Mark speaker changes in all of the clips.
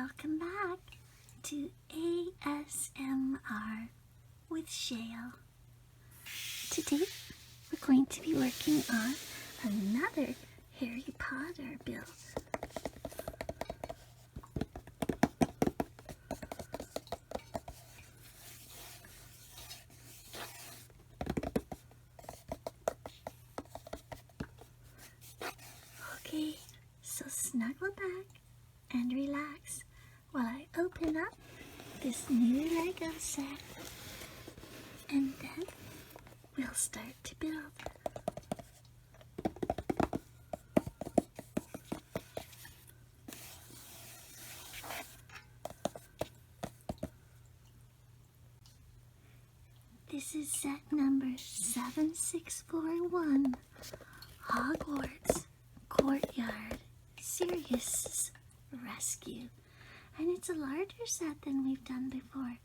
Speaker 1: Welcome back to ASMR with Shale. Today we're going to be working on another Harry Potter build. Okay, so snuggle back and relax while I open up this new Lego set, and then we'll start to build. This is set number 7641, Hogwarts Courtyard Sirius Rescue. And it's a larger set than we've done before.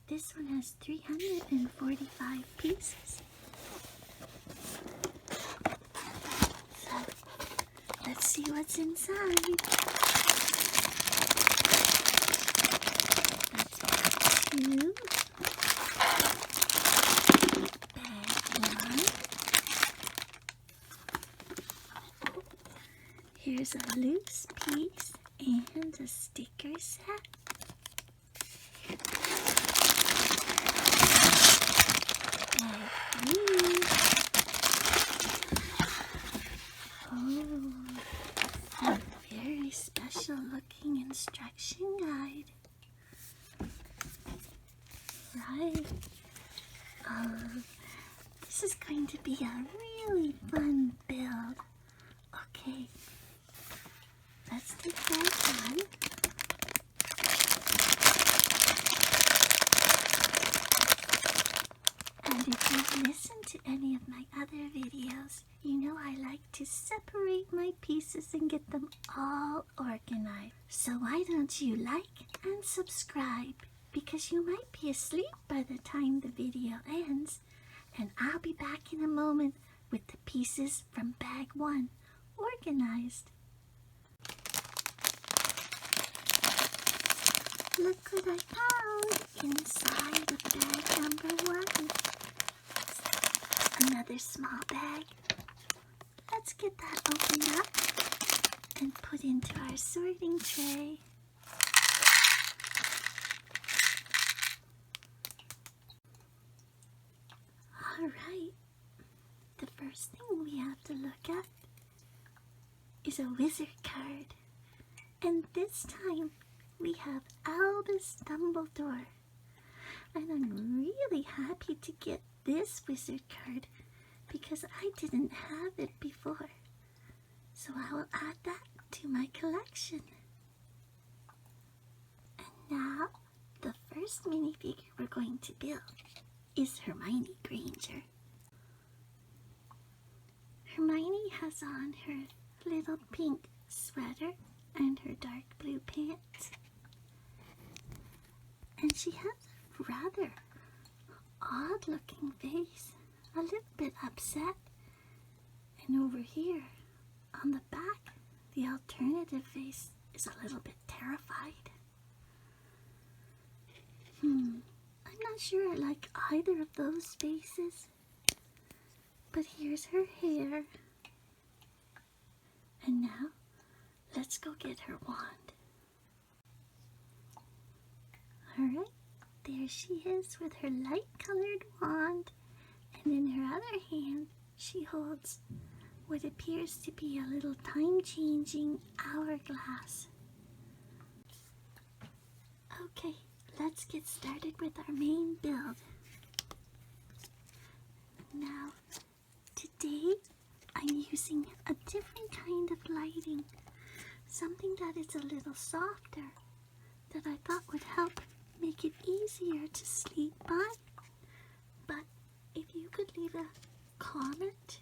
Speaker 1: This one has 345 pieces. So, let's see what's inside. That's bag 2. Bag 1. Here's a loose piece and a sticker set. Bag 3. Oh, a very special looking instruction guide. Right. This is going to be a really fun build. Okay. Let's take bag 1. And if you've listened to any of my other videos, you know I like to separate my pieces and get them all organized. So why don't you like and subscribe? Because you might be asleep by the time the video ends, and I'll be back in a moment with the pieces from bag 1 organized. Look what I found inside of bag number 1. Another small bag. Let's get that opened up and put into our sorting tray. Alright, the first thing we have to look at is a wizard card. And this time we have Albus Dumbledore, and I'm really happy to get this wizard card because I didn't have it before, so I will add that to my collection. And now the first minifigure we're going to build is Hermione Granger. Hermione has on her little pink sweater and her dark blue pants. And she has a rather odd looking face, a little bit upset. And over here on the back, the alternative face is a little bit terrified. I'm not sure I like either of those faces. But here's her hair. And now, let's go get her wand. Alright, there she is with her light-colored wand, and in her other hand, she holds what appears to be a little time-changing hourglass. Okay, let's get started with our main build. Now, today, I'm using a different kind of lighting, something that is a little softer, that I thought would help make it easier to sleep by. But if you could leave a comment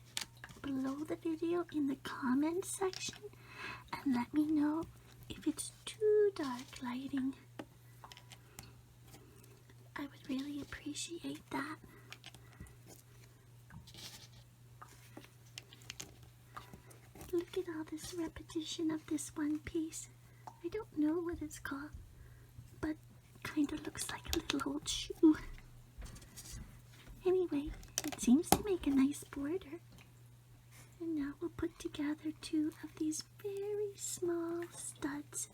Speaker 1: below the video in the comment section and let me know if it's too dark lighting, I would really appreciate that. Look at all this repetition of this one piece. I don't know what it's called. kind of looks like a little old shoe. Anyway, it seems to make a nice border. And now we'll put together two of these very small studs.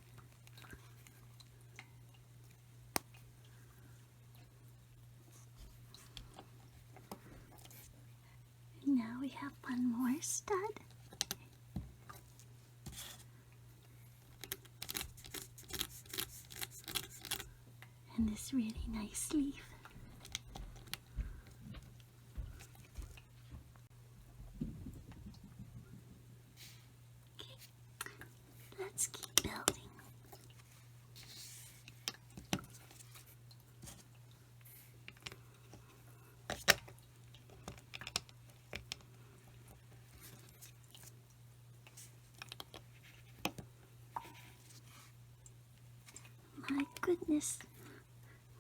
Speaker 1: And now we have one more stud. And this really nice leaf. Okay, let's keep building. My goodness.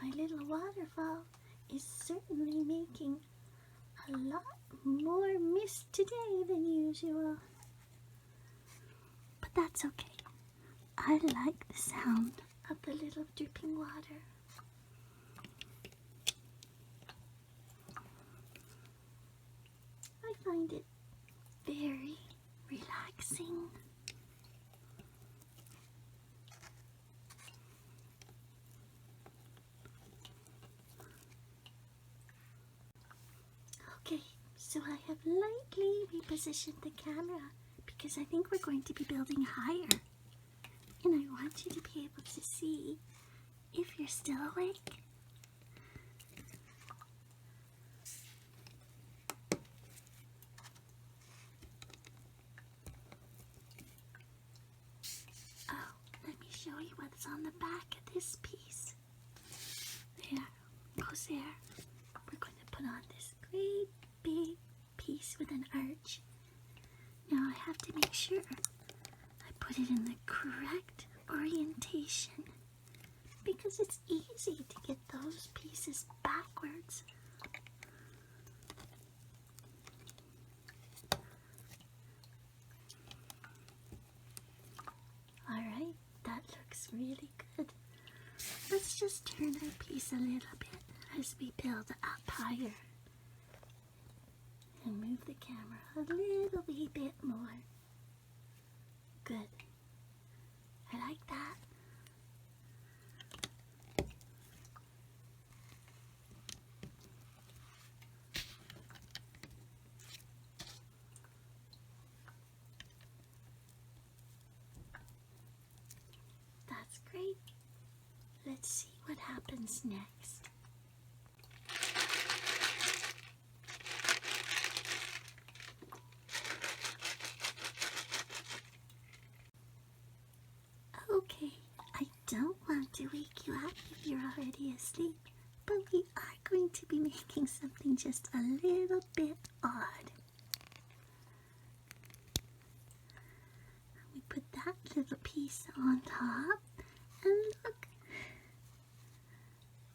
Speaker 1: My little waterfall is certainly making a lot more mist today than usual. But that's okay. I like the sound of the little dripping water. I find it very relaxing. Okay, so I have lightly repositioned the camera because I think we're going to be building higher. And I want you to be able to see if you're still awake. Oh, let me show you what's on the back of this piece. There, goes there. We're going to put on this great big piece with an arch. Now I have to make sure I put it in the correct orientation because it's easy to get those pieces backwards. Alright, that looks really good. Let's just turn our piece a little bit as we build up higher. And move the camera a little wee bit more. Good. I like that. That's great. Let's see what happens next. Okay, I don't want to wake you up if you're already asleep, but we are going to be making something just a little bit odd. We put that little piece on top, and look,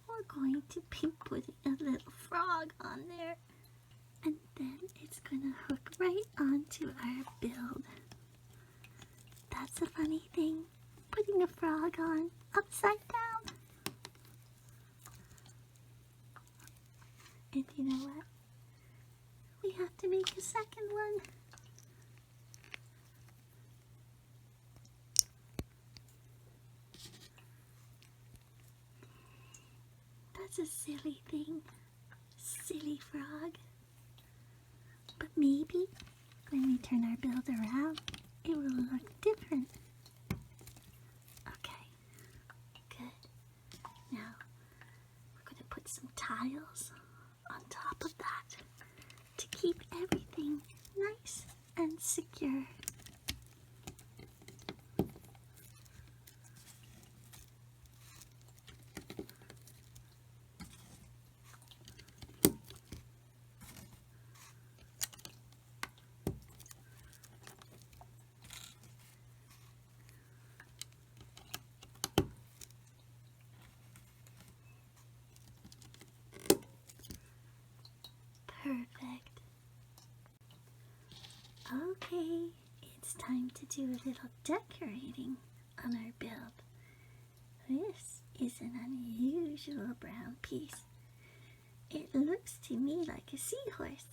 Speaker 1: we're going to be putting a little frog on there, and then it's going to hook right onto our build. That's the funny thing. Putting a frog on upside down. And you know what? We have to make a second one. That's a silly thing. Silly frog. But maybe when we turn our build around, it will look different. Now, we're going to put some tiles on top of that to keep everything nice and secure. Perfect. Okay, it's time to do a little decorating on our build. This is an unusual brown piece. It looks to me like a seahorse,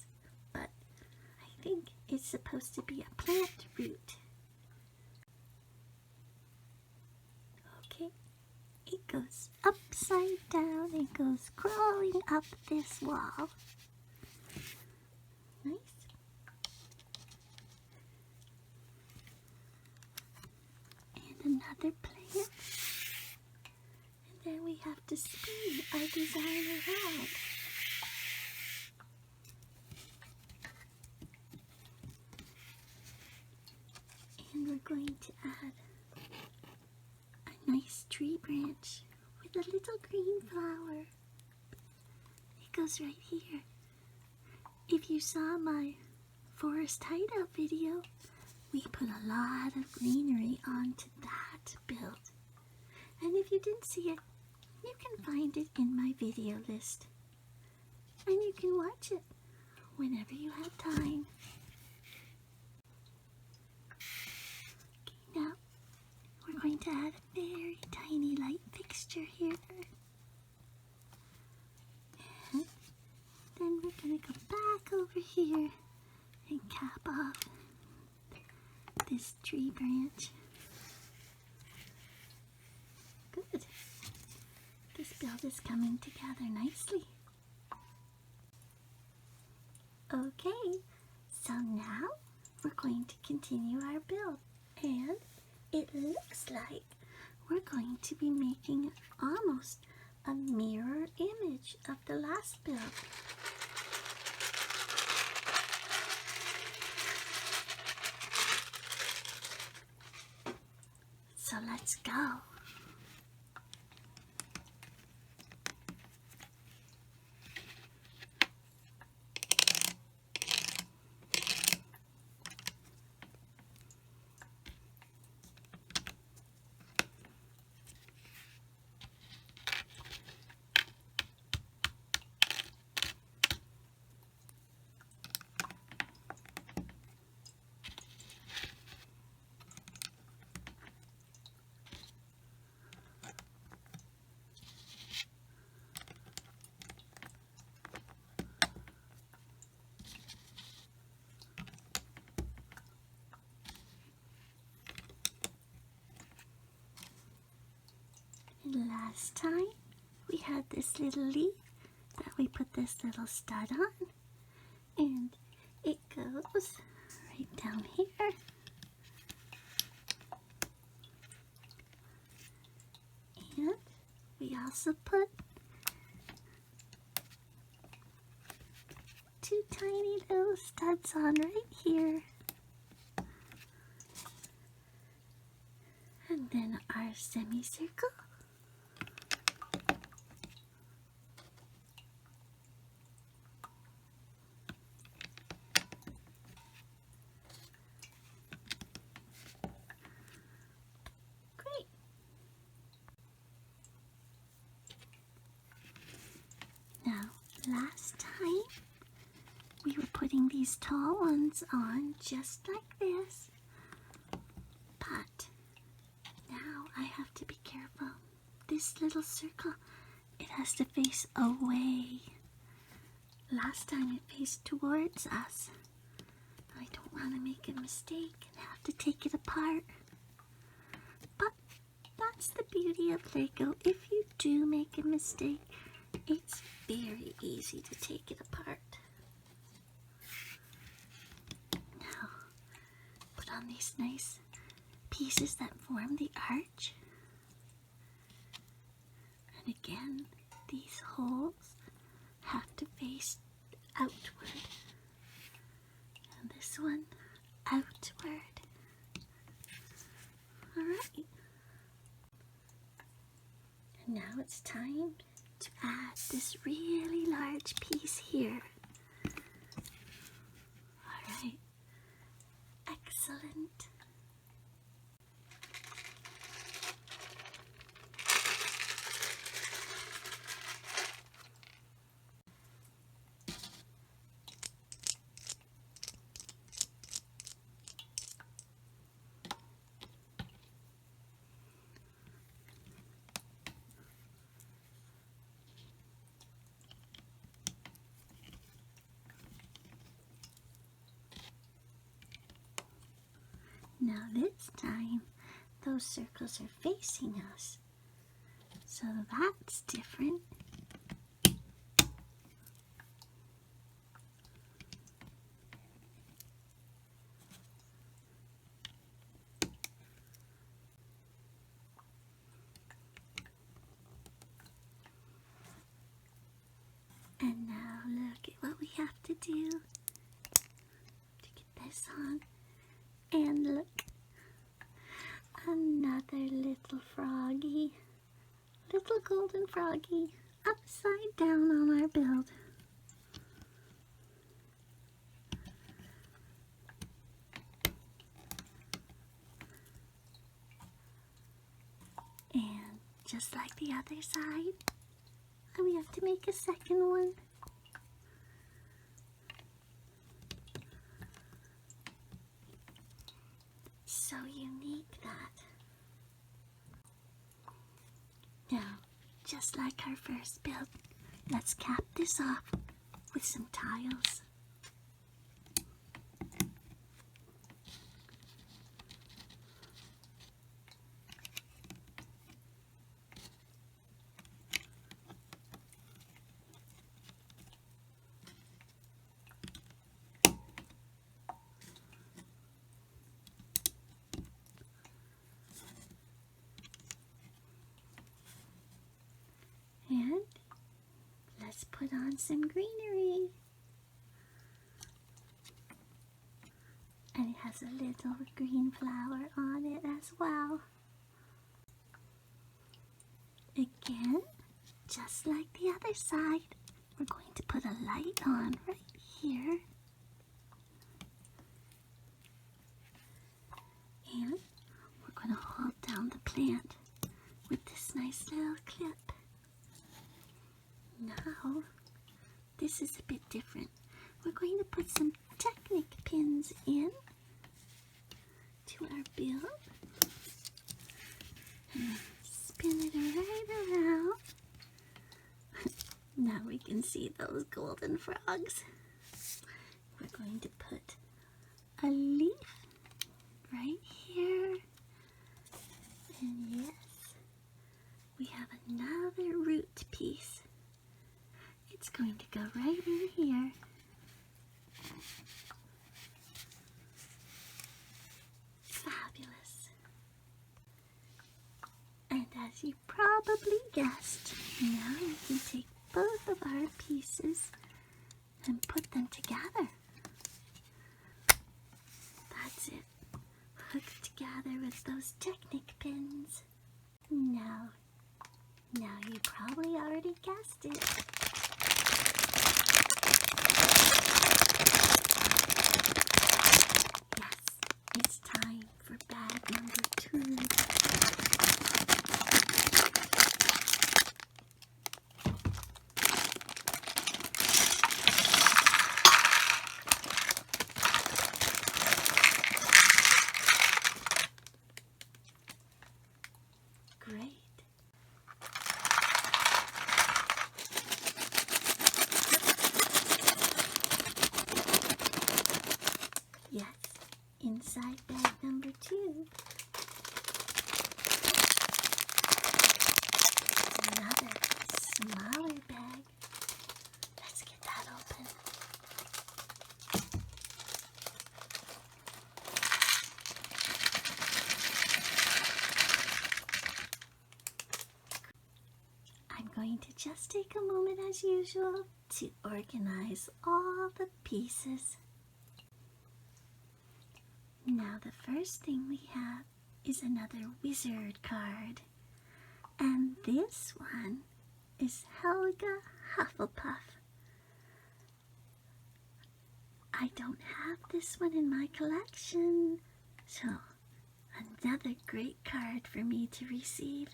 Speaker 1: but I think it's supposed to be a plant root. Okay, it goes upside down and goes crawling up this wall. Nice. And another plant. And then we have to spin our design around. And we're going to add a nice tree branch with a little green flower. It goes right here. If you saw my forest hideout video, we put a lot of greenery onto that build. And if you didn't see it, you can find it in my video list. And you can watch it whenever you have time. Okay, now we're going to add a very tiny light fixture here. And then we're going to go back over here and cap off this tree branch. Good. This build is coming together nicely. Okay, so now we're going to continue our build, and it looks like we're going to be making almost a mirror image of the last build. So let's go. Last time we had this little leaf that we put this little stud on, and it goes right down here. And we also put two tiny little studs on right here. And then our semicircle. Last time we were putting these tall ones on just like this, but now I have to be careful. This little circle, it has to face away. Last time it faced towards us. I don't want to make a mistake and have to take it apart. But that's the beauty of Lego. If you do make a mistake, it's very easy to take it apart. Now, put on these nice pieces that form the arch. And again, these holes have to face outward. And this one, outward. Alright. And now it's time to add this really large piece here. Alright, excellent. Now this time, those circles are facing us. So that's different. And now look at what we have to do to get this on. And look, another little froggy, little golden froggy, upside down on our build. And just like the other side, we have to make a second one. So unique that. Now, just like our first build, let's cap this off with some tiles. And let's put on some greenery. And it has a little green flower on it as well. Again, just like the other side, we're going to put a light on right here. And we're going to hold down the plant with this nice little clip. Now, this is a bit different. We're going to put some Technic pins in to our build and spin it right around. Now we can see those golden frogs. We're going to put a leaf right here. And yes, we have another root piece. It's going to go right in here. Fabulous. And as you probably guessed, now we can take both of our pieces and put them together. That's it. Hooked together with those Technic pins. Now you probably already guessed it. It's time for bag number 2. Great. Yes. Inside bag number 2, another smaller bag. Let's get that open. I'm going to just take a moment as usual to organize all the pieces. Now the first thing we have is another wizard card. And this one is Helga Hufflepuff. I don't have this one in my collection, so another great card for me to receive.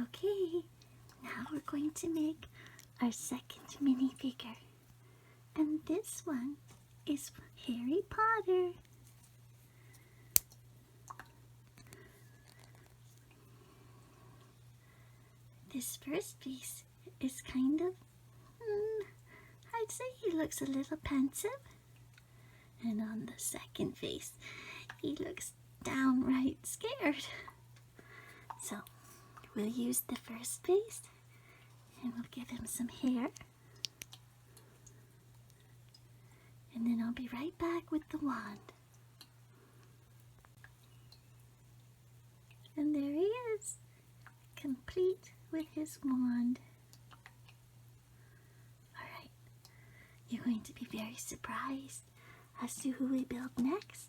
Speaker 1: Okay, now we're going to make our second minifigure. And this one is Harry Potter. This first piece is kind of, I'd say he looks a little pensive. And on the second face, he looks downright scared. So we'll use the first face and we'll give him some hair. And then I'll be right back with the wand. And there he is, complete with his wand. Alright, you're going to be very surprised as to who we build next.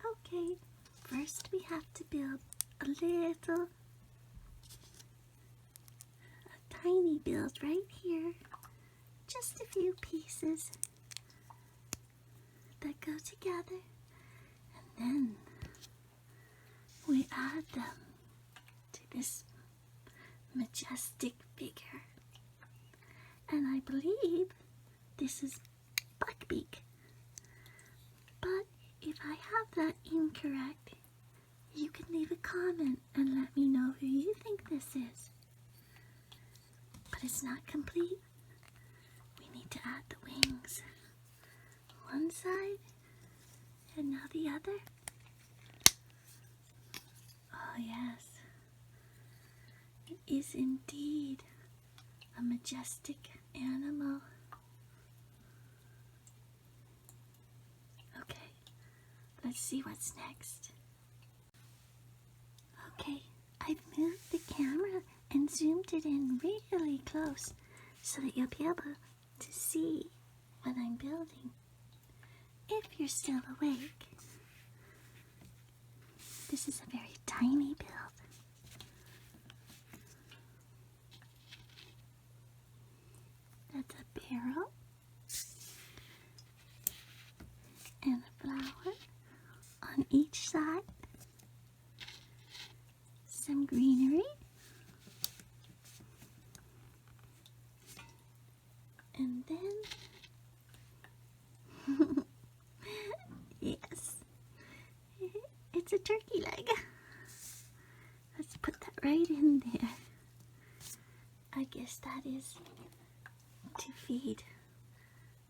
Speaker 1: Okay, first we have to build a tiny build right here. Just a few pieces that go together, and then we add them to this majestic figure. And I believe this is Buckbeak. But if I have that incorrect, you can leave a comment and let me know who you think this is. But it's not complete. We need to add the wings. One side, and now the other. Oh yes, it is indeed a majestic animal. Okay, let's see what's next. Okay, I've moved the camera and zoomed it in really close so that you'll be able to see what I'm building. If you're still awake, this is a very tiny build. That's a barrel and a flower on each side, some greenery, and then yes, it's a turkey leg. Let's put that right in there. I guess that is to feed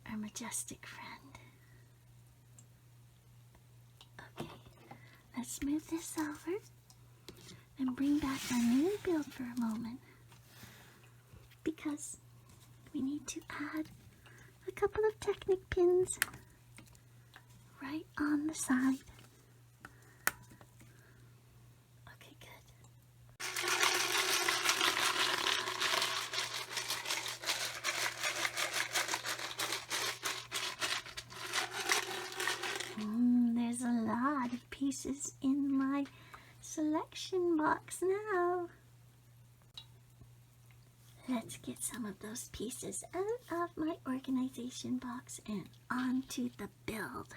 Speaker 1: our majestic friend. Okay, let's move this over and bring back our main build for a moment, because we need to add a couple of Technic pins right on the side. Okay, good. There's a lot of pieces in my selection box now. Let's get some of those pieces out of my organization box and onto the build.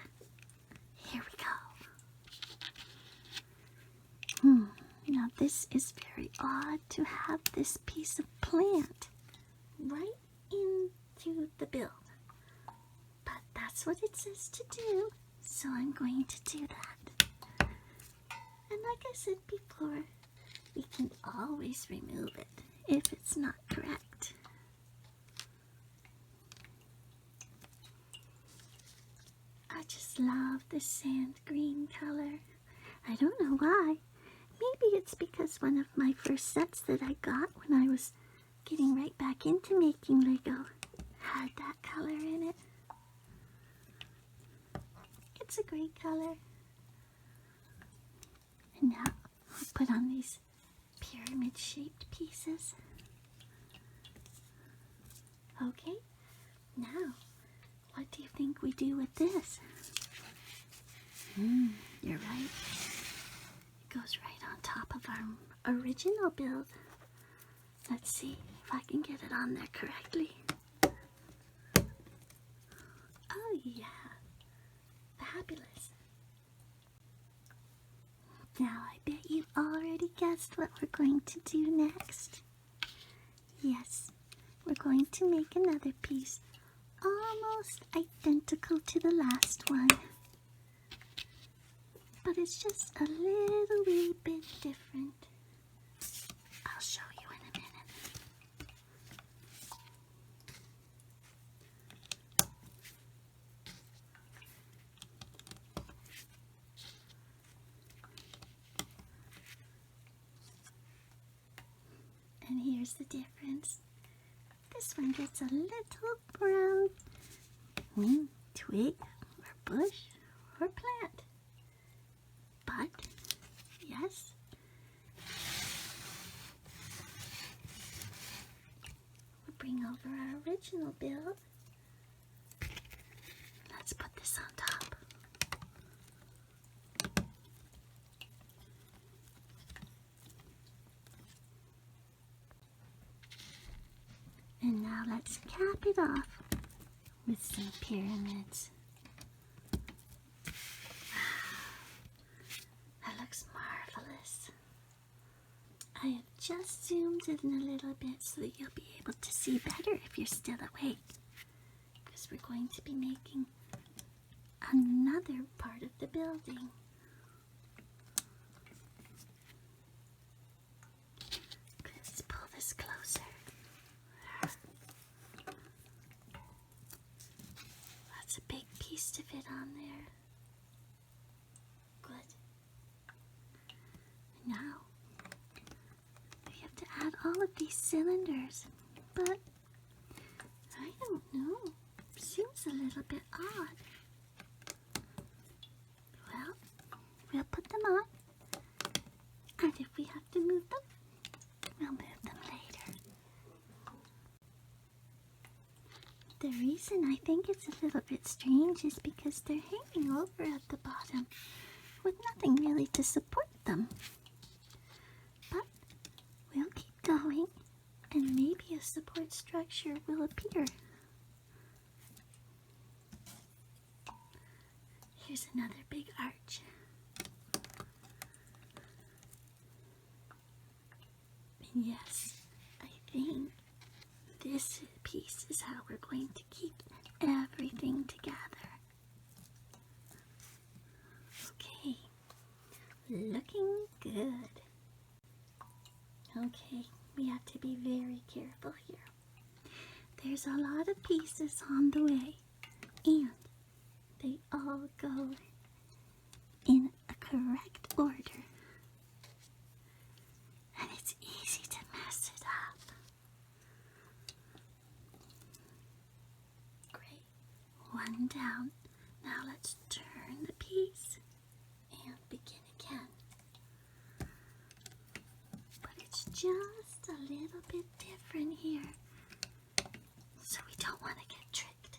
Speaker 1: Here we go. Now this is very odd to have this piece of plant right into the build. But that's what it says to do, so I'm going to do that. And like I said before, we can always remove it if it's not correct. I just love the sand green color. I don't know why. Maybe it's because one of my first sets that I got when I was getting right back into making Lego had that color in it. It's a great color. And now I'll put on these pyramid-shaped pieces. Okay, now what do you think we do with this? You're right. It goes right on top of our original build. Let's see if I can get it on there correctly. Oh yeah, fabulous. Now I bet you've already guessed what we're going to do next. Yes, we're going to make another piece almost identical to the last one. But it's just a little wee bit different. I'll show you in a minute. And here's the difference. This one gets a little brown twig or bush or plant. But, yes, we'll bring over our original build. Let's put this on top. And now let's cap it off with some pyramids. That looks marvelous. I have just zoomed in a little bit so that you'll be able to see better if you're still awake. Because we're going to be making another part of the building. Let's pull this closer. That's a big piece to fit on there. Good. Now, we have to add all of these cylinders, but I don't know. Seems a little bit odd. Well, we'll put them on, and if we have to move them, we'll move them later. The reason I think it's a little bit strange is because they're hanging over at the bottom with nothing really to support them. But we'll keep going, and maybe a support structure will appear. Here's another big arch. And yes, I think this piece is how we're going to keep everything together. Okay, looking good. Okay, we have to be very careful here. There's a lot of pieces on the way, and they all go in a correct order. And it's easy to mess it up. Great. One down. Now let's turn the piece and begin again. But it's just a little bit different here. So we don't want to get tricked.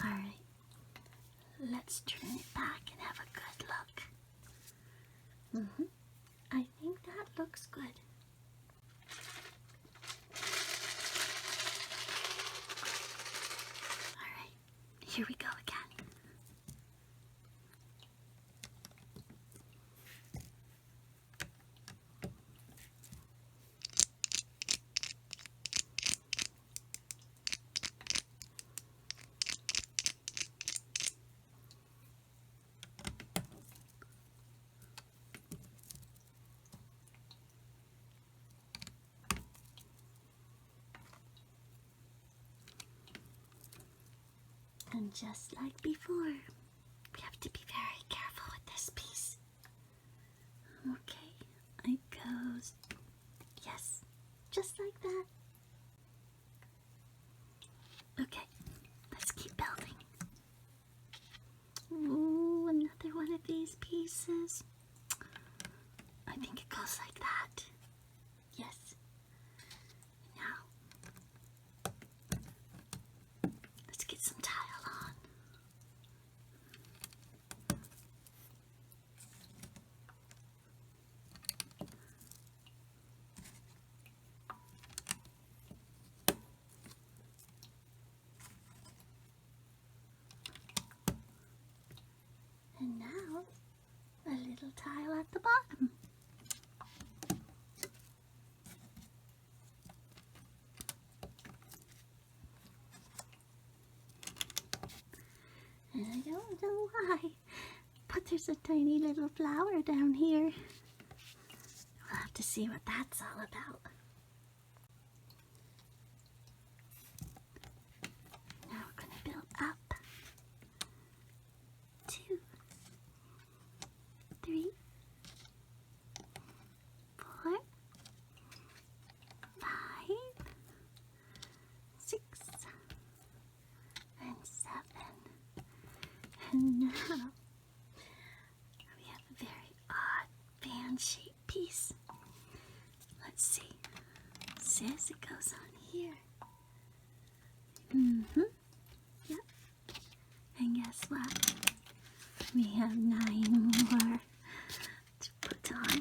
Speaker 1: Alright, let's turn it back and have a good look. I think that looks good. Alright, here we go again. And just like before, we have to be very careful with this piece. Okay, it goes, yes, just like that. Okay, let's keep building. Ooh, another one of these pieces. I think it goes like that. Yes. Now, let's get some tile on. And now, a little tile at the bottom. And I don't know why, but there's a tiny little flower down here. We'll have to see what that's all about. Now we're going to build out piece. Let's see. It says it goes on here. Yep. And guess what? We have 9 more to put on.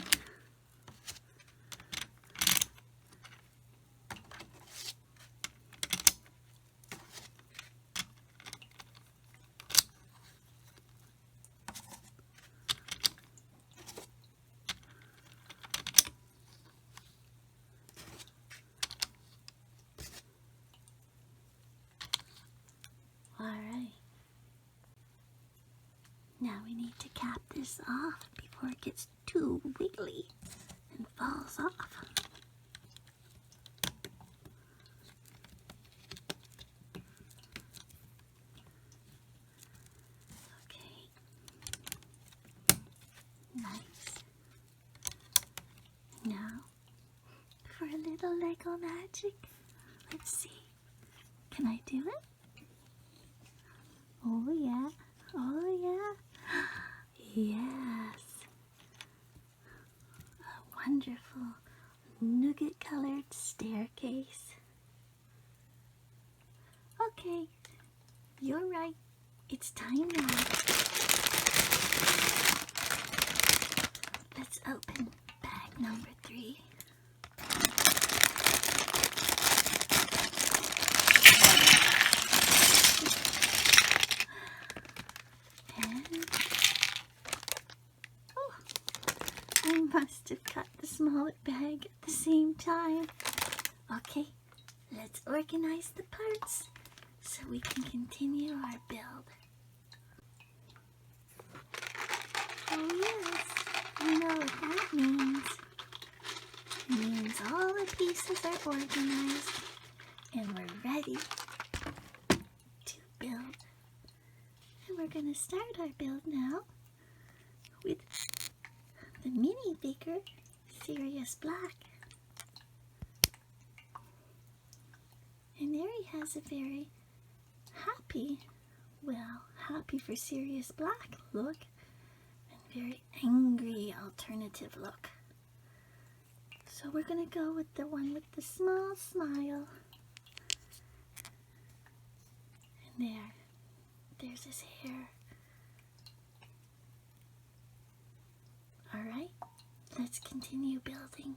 Speaker 1: Alright. Now we need to cap this off before it gets too wiggly and falls off. Okay. Nice. Now, for a little Lego magic, let's see. Can I do it? Oh yeah, oh yeah, yes. A wonderful nougat colored staircase. Okay, you're right. It's time now. Let's open bag number 3. I must have cut the smaller bag at the same time. Okay, let's organize the parts so we can continue our build. Oh yes, you know what that means. It means all the pieces are organized and we're ready to build. And we're going to start our build now with the mini figure, Sirius Black. And there he has a very happy for Sirius Black look, and very angry alternative look. So we're going to go with the one with the small smile. And there's his hair. Alright, let's continue building.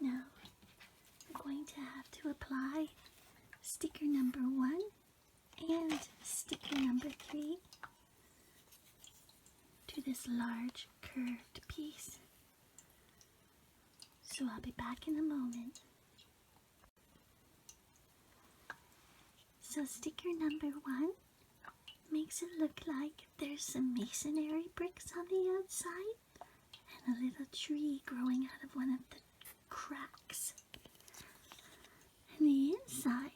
Speaker 1: Now, we're going to have to apply sticker number 1 and sticker number 3 to this large curved piece. So I'll be back in a moment. So sticker number 1 makes it look like there's some masonry bricks on the outside and a little tree growing out of one of the cracks. And the inside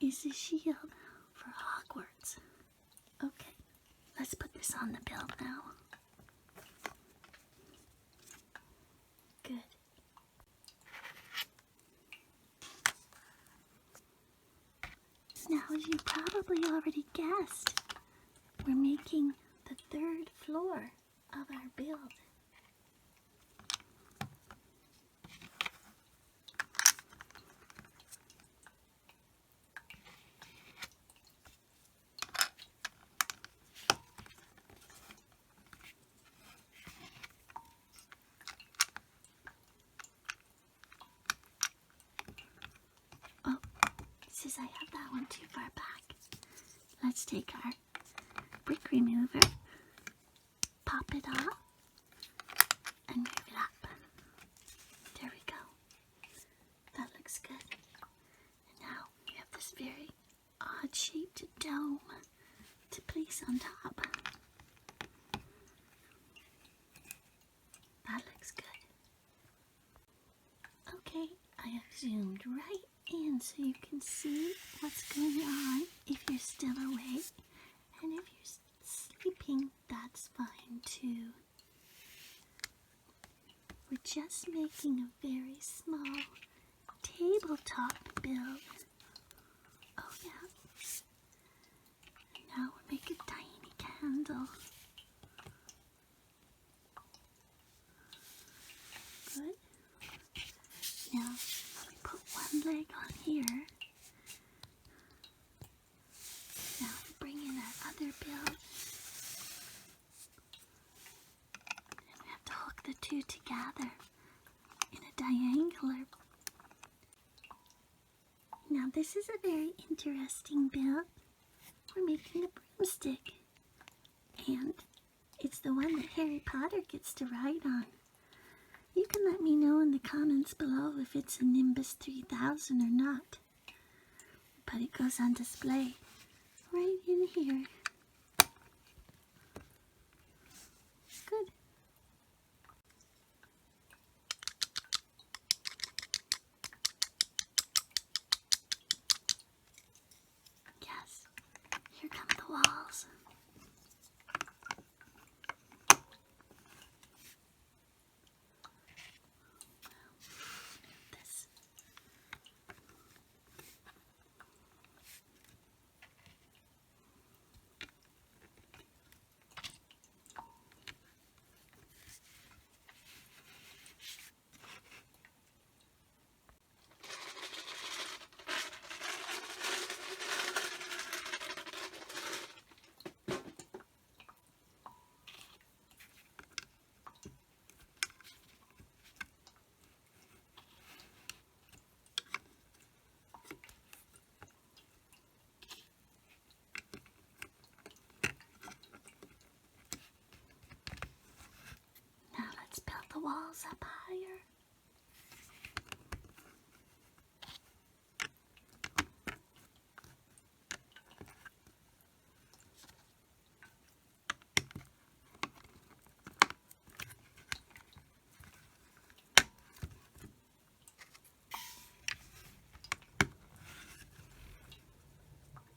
Speaker 1: is a shield for Hogwarts. Okay, let's put this on the build now. Good. Now, as you probably already guessed, we're making the 3rd floor of our build. I have that one too far back. Let's take our brick remover, pop it off, and move it up. There we go. That looks good. And now we have this very odd shaped dome to place on top. That looks good. Okay, I have zoomed right in so you can see what's going on if you're still awake, and if you're sleeping, that That's fine too. We're just making a very small tabletop build. Oh yeah. And now we'll make a tiny candle. Good. Now we put one leg on here. Now we bring in our other build. And we have to hook the two together in a diangular. Now this is a very interesting build. We're making a broomstick. And it's the one that Harry Potter gets to ride on. You can let me know in the comments below if it's a Nimbus 3000 or not. But it goes on display right in here. Good. Yes, here come the walls. Build the walls up higher.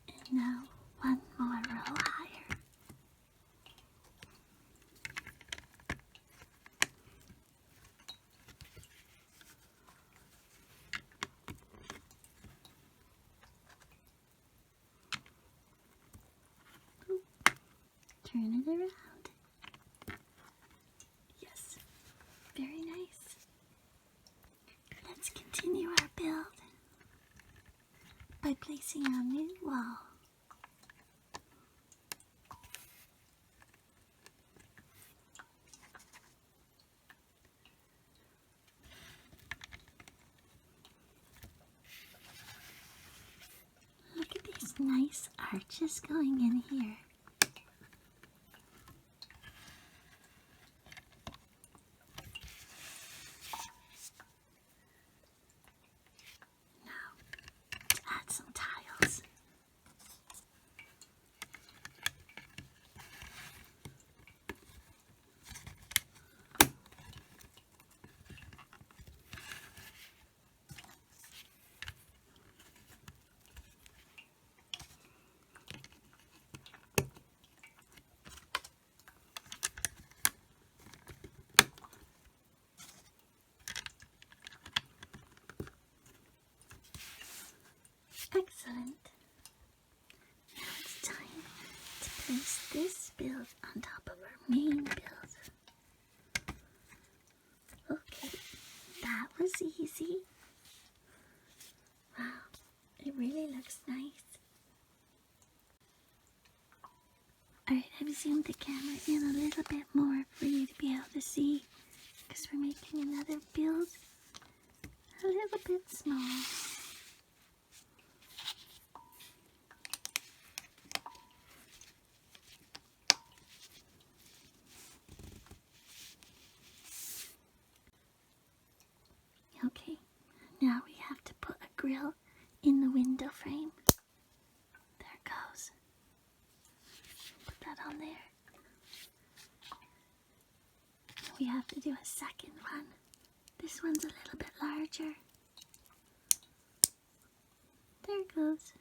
Speaker 1: And now one more row higher. Turn it around. Yes, very nice. Let's continue our build by placing our new wall. Look at these nice arches going in here. Excellent. Now it's time to place this build on top of our main build. Okay, that was easy. Wow, it really looks nice. Alright, I've zoomed the camera in a little bit more for you to be able to see, because we're making another build a little bit small. Okay, now we have to put a grill in the window frame. There it goes. Put that on there. We have to do a second one. This one's a little bit larger. There it goes.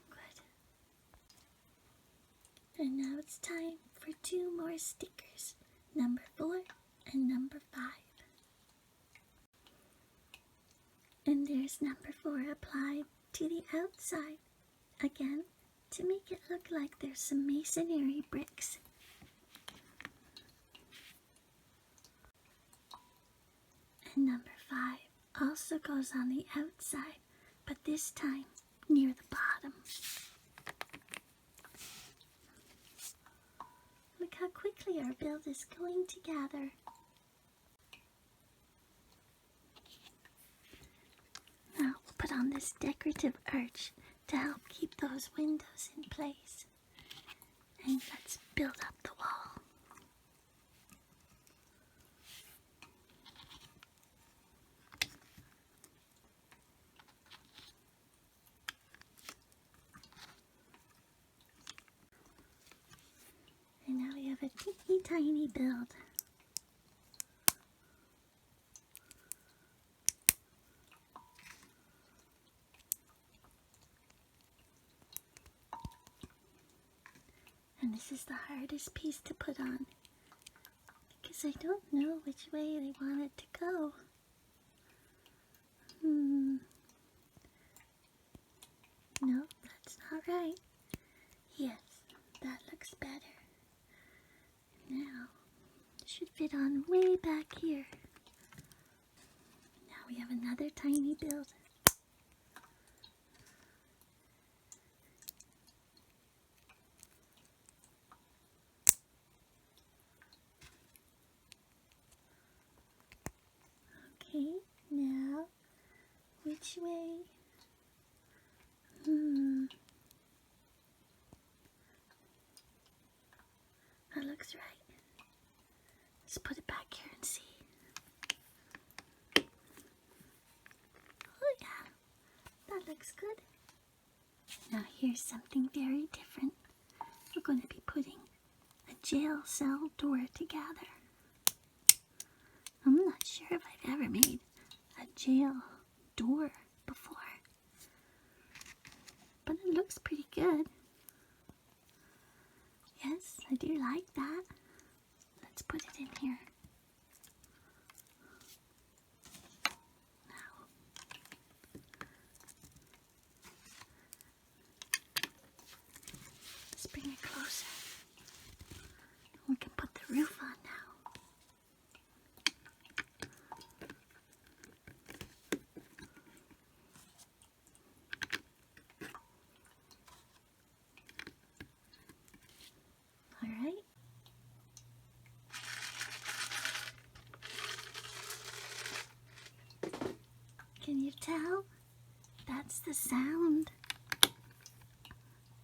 Speaker 1: Good. And now it's time for 2 more stickers, number 4 and number 5. And there's number 4 applied to the outside, again, to make it look like there's some masonry bricks. And number 5 also goes on the outside, but this time near the bottom. Look how quickly our build is going to gather. Now we'll put on this decorative arch to help keep those windows in place. And let's build up the wall. And now we have a teeny tiny build. And this is the hardest piece to put on, because I don't know which way they want it to go. No, that's not right. Yes, that looks better. Now, it should fit on way back here. Now we have another tiny build. Okay, now, which way? That looks right. Let's put it back here and see. Oh yeah, that looks good. Now here's something very different. We're going to be putting a jail cell door together. I'm not sure if I've ever made a jail door before, but it looks pretty good. Yes, I do like that. Let's put it in here. Now, let's bring it closer. We can put the roof on now. Alright. Can you tell? That's the sound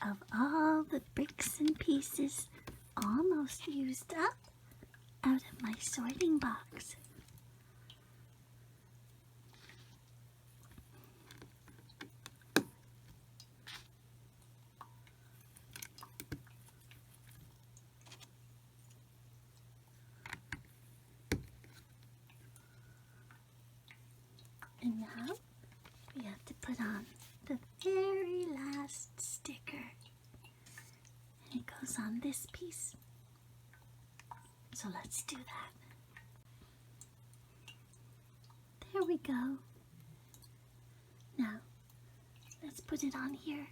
Speaker 1: of all the bricks and pieces almost used up out of my sorting box. And now we have to put on the very last sticker. And it goes on this piece. So let's do that. There we go. Now, let's put it on here.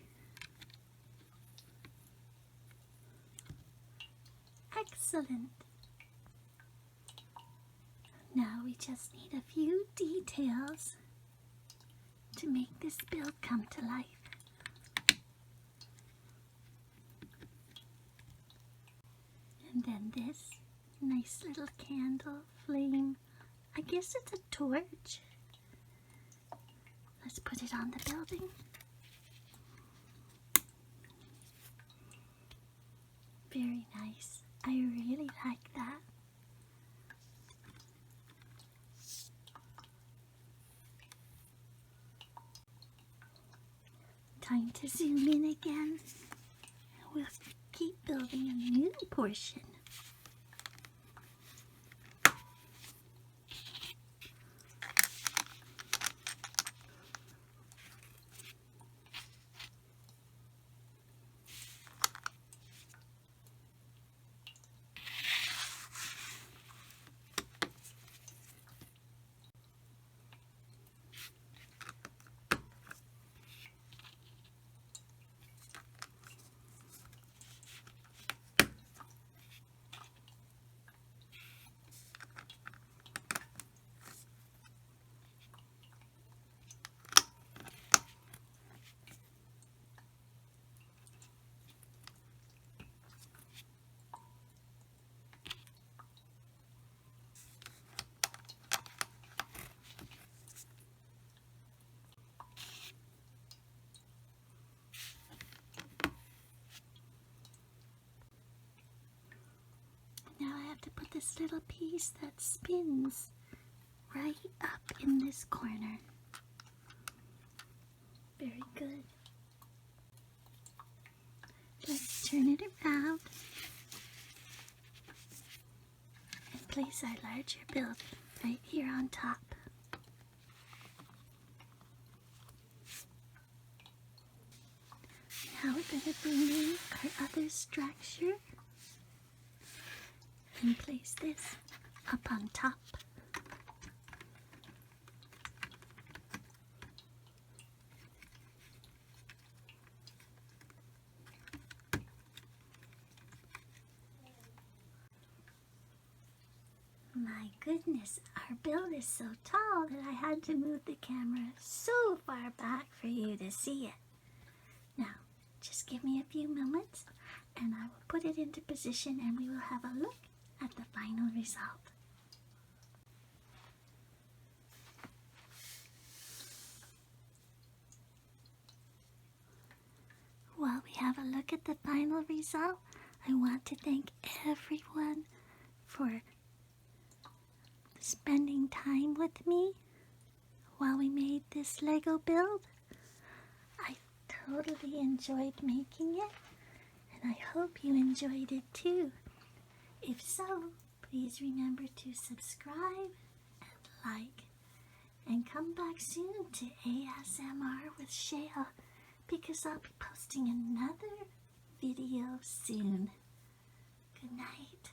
Speaker 1: Excellent. Now we just need a few details to make this build come to life. And then this nice little candle flame. I guess it's a torch. Let's put it on the building. Very nice. I really like that. Time to zoom in again. We'll keep building a new portion. to put this little piece that spins right up in this corner. Very good. Let's turn it around and place our larger build right here on top. Now we're going to bring in our other structure and place this up on top. My goodness, our build is so tall that I had to move the camera so far back for you to see it. Now, just give me a few moments and I will put it into position and we will have a look at the final result. While we have a look at the final result, I want to thank everyone for spending time with me while we made this Lego build. I totally enjoyed making it, and I hope you enjoyed it too. If so, please remember to subscribe and like, and come back soon to ASMR with Shale, because I'll be posting another video soon. Good night.